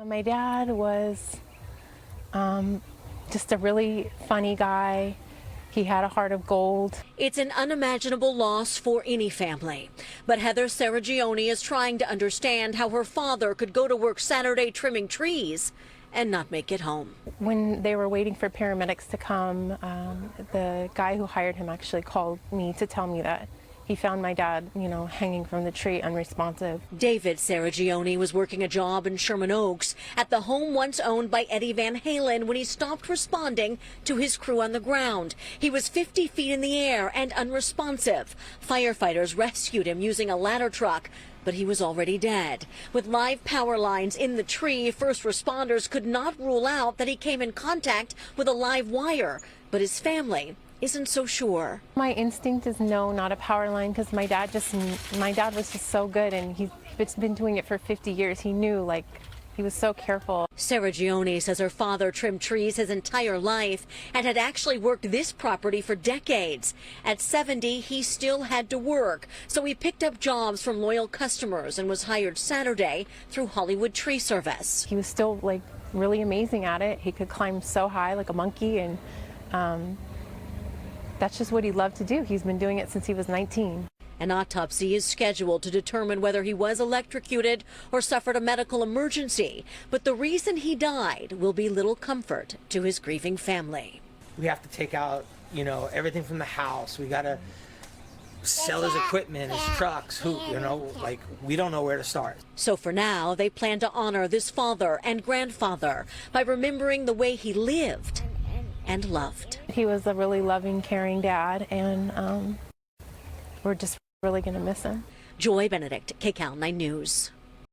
My dad was just a really funny guy. He had a heart of gold. It's an unimaginable loss for any family. But Heather Saragione is trying to understand how her father could go to work Saturday trimming trees and not make it home. When they were waiting for paramedics to come, the guy who hired him actually called me to tell me that he found my dad, hanging from the tree, unresponsive. David Saragione was working a job in Sherman Oaks at the home once owned by Eddie Van Halen when he stopped responding to his crew on the ground. He was 50 feet in the air and unresponsive. Firefighters rescued him using a ladder truck, but he was already dead. With live power lines in the tree, first responders could not rule out that he came in contact with a live wire, but his family isn't so sure. My instinct is no, not a power line, because my dad was just so good, and he's been doing it for 50 years. He knew, he was so careful. Saragione says her father trimmed trees his entire life and had actually worked this property for decades. At 70, he still had to work, so he picked up jobs from loyal customers and was hired Saturday through Hollywood Tree Service. He was still, really amazing at it. He could climb so high like a monkey, and that's just what he loved to do. He's been doing it since he was 19. An autopsy is scheduled to determine whether he was electrocuted or suffered a medical emergency. But the reason he died will be little comfort to his grieving family. We have to take out, everything from the house. We got to sell his equipment, his trucks, we don't know where to start. So for now, they plan to honor this father and grandfather by remembering the way he lived and loved. He was a really loving, caring dad, and we're just really going to miss him. Joy Benedict, KCAL 9 News.